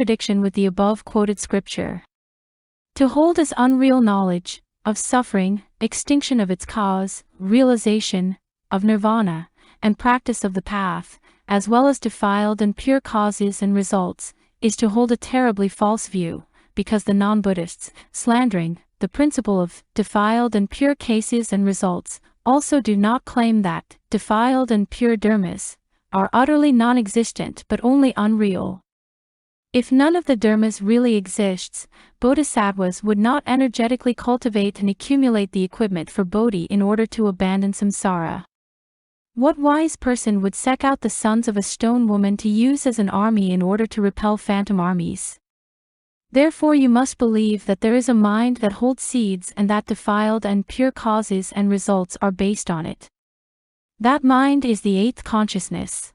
contradiction with the above quoted scripture. To hold as unreal knowledge of suffering, extinction of its cause, realization of nirvana, and practice of the path, as well as defiled and pure causes and results, is to hold a terribly false view, because the non-Buddhists, slandering the principle of defiled and pure cases and results, also do not claim that defiled and pure dharmas are utterly non-existent but only unreal. If none of the dharmas really exists, bodhisattvas would not energetically cultivate and accumulate the equipment for bodhi in order to abandon samsara. What wise person would seek out the sons of a stone woman to use as an army in order to repel phantom armies? Therefore you must believe that there is a mind that holds seeds and that defiled and pure causes and results are based on it. That mind is the eighth consciousness.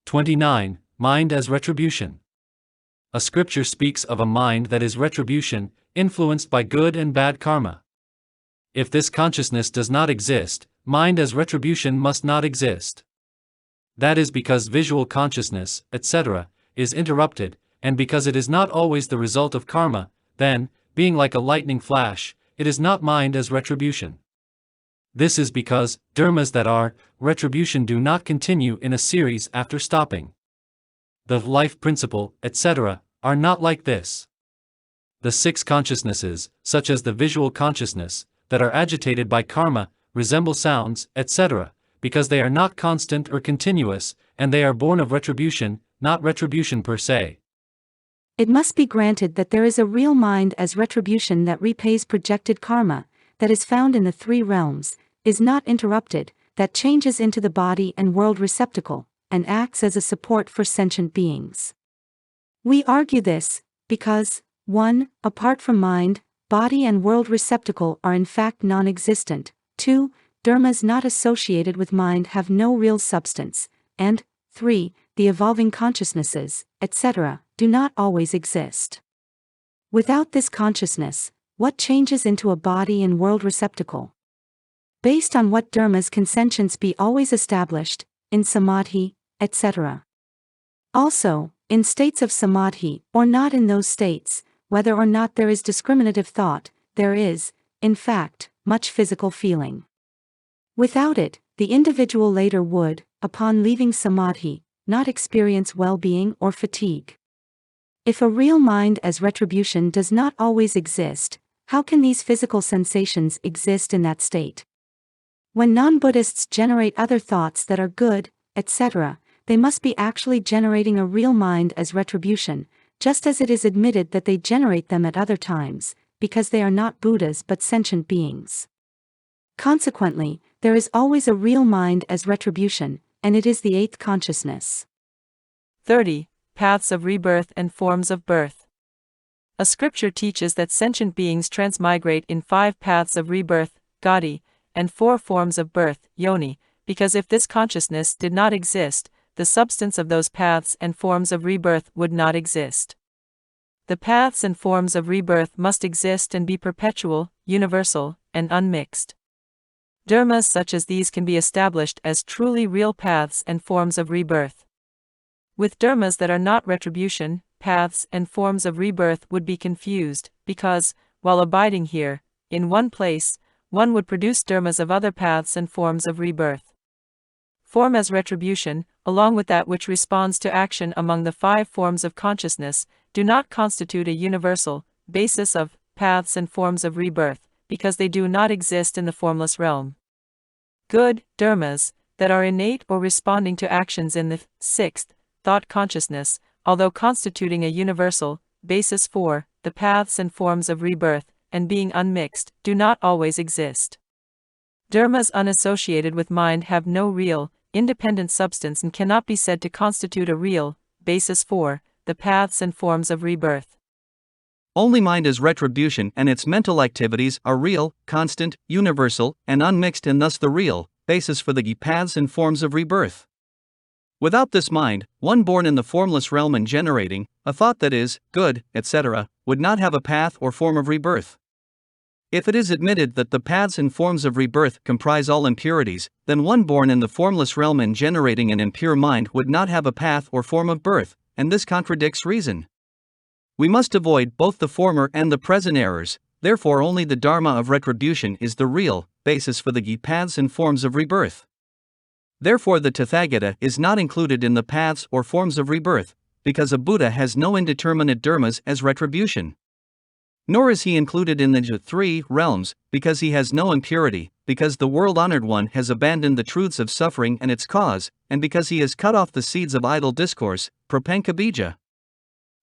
29. Mind as retribution. A scripture speaks of a mind that is retribution, influenced by good and bad karma. If this consciousness does not exist, mind as retribution must not exist. That is because visual consciousness, etc., is interrupted, and because it is not always the result of karma, then, being like a lightning flash, it is not mind as retribution. This is because dharmas that are retribution do not continue in a series after stopping. The life principle, etc., are not like this. The six consciousnesses, such as the visual consciousness, that are agitated by karma, resemble sounds, etc., because they are not constant or continuous, and they are born of retribution, not retribution per se. It must be granted that there is a real mind as retribution that repays projected karma, that is found in the three realms, is not interrupted, that changes into the body and world receptacle, and acts as a support for sentient beings. We argue this, because, 1. Apart from mind, body and world receptacle are in fact non-existent, 2. Dharmas not associated with mind have no real substance, and 3. The evolving consciousnesses, etc., do not always exist. Without this consciousness, what changes into a body and world receptacle? Based on what dharmas can sentience be always established, in samadhi, etc. Also, in states of samadhi, or not in those states, whether or not there is discriminative thought, there is, in fact, much physical feeling. Without it, the individual later would, upon leaving samadhi, not experience well-being or fatigue. If a real mind as retribution does not always exist, how can these physical sensations exist in that state? When non-Buddhists generate other thoughts that are good, etc., they must be actually generating a real mind as retribution, just as it is admitted that they generate them at other times, because they are not Buddhas but sentient beings. Consequently, there is always a real mind as retribution, and it is the eighth consciousness. 30. Paths of rebirth and forms of birth. A scripture teaches that sentient beings transmigrate in 5 paths of rebirth, gati, and 4 forms of birth, yoni, because if this consciousness did not exist, the substance of those paths and forms of rebirth would not exist. The paths and forms of rebirth must exist and be perpetual, universal, and unmixed. Dharmas such as these can be established as truly real paths and forms of rebirth. With dharmas that are not retribution, paths and forms of rebirth would be confused, because, while abiding here, in one place, one would produce dharmas of other paths and forms of rebirth. Form as retribution, along with that which responds to action among the 5 forms of consciousness, do not constitute a universal basis of paths and forms of rebirth, because they do not exist in the formless realm. Good dharmas, that are innate or responding to actions in the 6th thought consciousness, although constituting a universal basis for the paths and forms of rebirth, and being unmixed, do not always exist. Dharmas unassociated with mind have no real, independent substance and cannot be said to constitute a real basis for the paths and forms of rebirth. Only mind is retribution, and its mental activities are real, constant, universal, and unmixed, and thus the real basis for the paths and forms of rebirth. Without this mind, one born in the formless realm and generating a thought that is good, etc., would not have a path or form of rebirth. If it is admitted that the paths and forms of rebirth comprise all impurities, then one born in the formless realm and generating an impure mind would not have a path or form of birth, and this contradicts reason. We must avoid both the former and the present errors, therefore only the dharma of retribution is the real basis for the paths and forms of rebirth. Therefore the Tathagata is not included in the paths or forms of rebirth, because a Buddha has no indeterminate dharmas as retribution. Nor is he included in the three realms, because he has no impurity, because the world-honored one has abandoned the truths of suffering and its cause, and because he has cut off the seeds of idle discourse, prapankabija.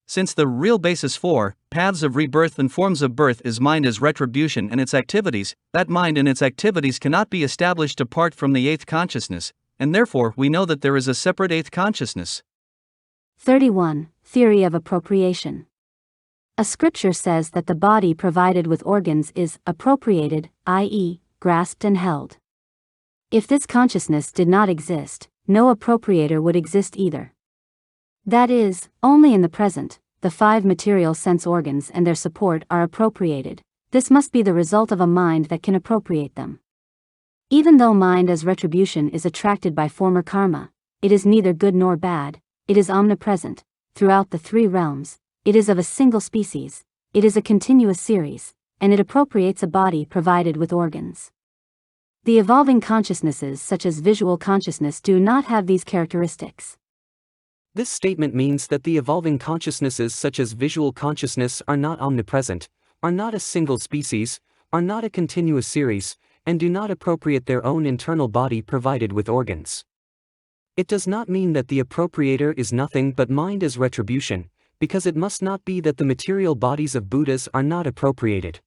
Since the real basis for paths of rebirth and forms of birth is mind as retribution and its activities, that mind and its activities cannot be established apart from the eighth consciousness, and therefore we know that there is a separate eighth consciousness. 31. Theory of appropriation. A scripture says that the body provided with organs is appropriated, i.e., grasped and held. If this consciousness did not exist, no appropriator would exist either. That is, only in the present, the five material sense organs and their support are appropriated. This must be the result of a mind that can appropriate them. Even though mind as retribution is attracted by former karma, it is neither good nor bad, it is omnipresent, throughout the three realms, it is of a single species, it is a continuous series, and it appropriates a body provided with organs. The evolving consciousnesses such as visual consciousness do not have these characteristics. This statement means that the evolving consciousnesses such as visual consciousness are not omnipresent, are not a single species, are not a continuous series, and do not appropriate their own internal body provided with organs. It does not mean that the appropriator is nothing but mind as retribution, because it must not be that the material bodies of Buddhas are not appropriated.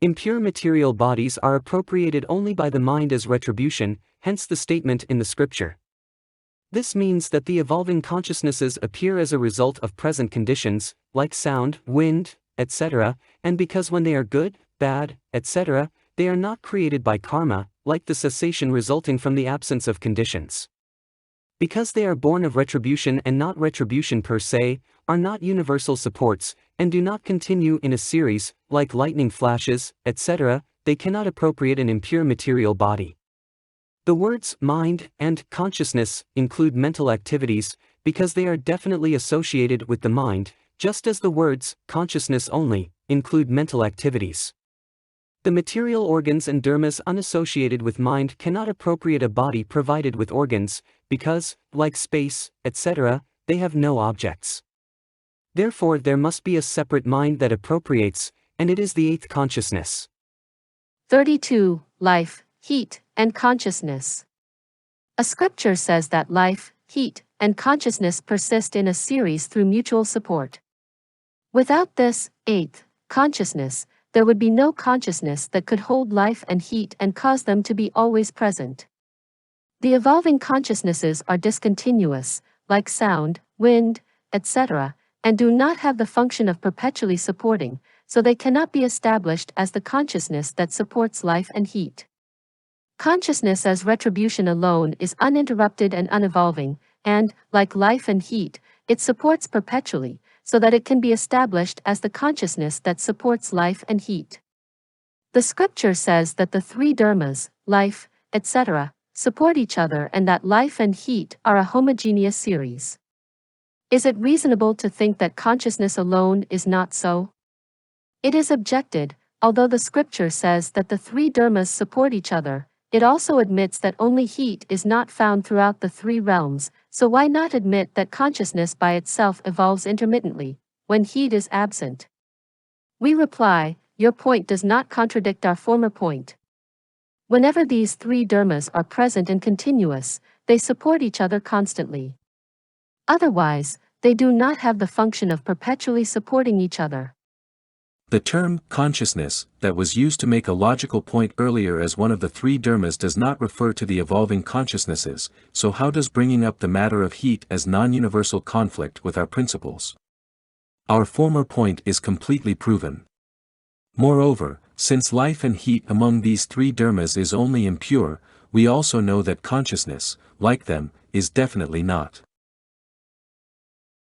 Impure material bodies are appropriated only by the mind as retribution, hence the statement in the scripture. This means that the evolving consciousnesses appear as a result of present conditions, like sound, wind, etc., and because when they are good, bad, etc., they are not created by karma, like the cessation resulting from the absence of conditions. Because they are born of retribution and not retribution per se, are not universal supports, and do not continue in a series, like lightning flashes, etc., they cannot appropriate an impure material body. The words mind and consciousness include mental activities, because they are definitely associated with the mind, just as the words consciousness only include mental activities. The material organs and dharmas unassociated with mind cannot appropriate a body provided with organs, because, like space, etc., they have no objects. Therefore there must be a separate mind that appropriates, and it is the eighth consciousness. 32. Life, heat, and consciousness. A scripture says that life, heat, and consciousness persist in a series through mutual support. Without this, eighth, consciousness, there would be no consciousness that could hold life and heat and cause them to be always present. The evolving consciousnesses are discontinuous, like sound, wind, etc., and do not have the function of perpetually supporting, so they cannot be established as the consciousness that supports life and heat. Consciousness as retribution alone is uninterrupted and unevolving, and, like life and heat, it supports perpetually, so that it can be established as the consciousness that supports life and heat. The scripture says that the three dharmas, life, etc., support each other and that life and heat are a homogeneous series. Is it reasonable to think that consciousness alone is not so? It is objected, although the scripture says that the three dharmas support each other, it also admits that only heat is not found throughout the three realms, so why not admit that consciousness by itself evolves intermittently, when heat is absent? We reply, your point does not contradict our former point. Whenever these three dharmas are present and continuous, they support each other constantly. Otherwise, they do not have the function of perpetually supporting each other. The term consciousness that was used to make a logical point earlier as one of the three dharmas does not refer to the evolving consciousnesses, so how does bringing up the matter of heat as non-universal conflict with our principles? Our former point is completely proven. Moreover, since life and heat among these three dharmas is only impure, we also know that consciousness, like them, is definitely not.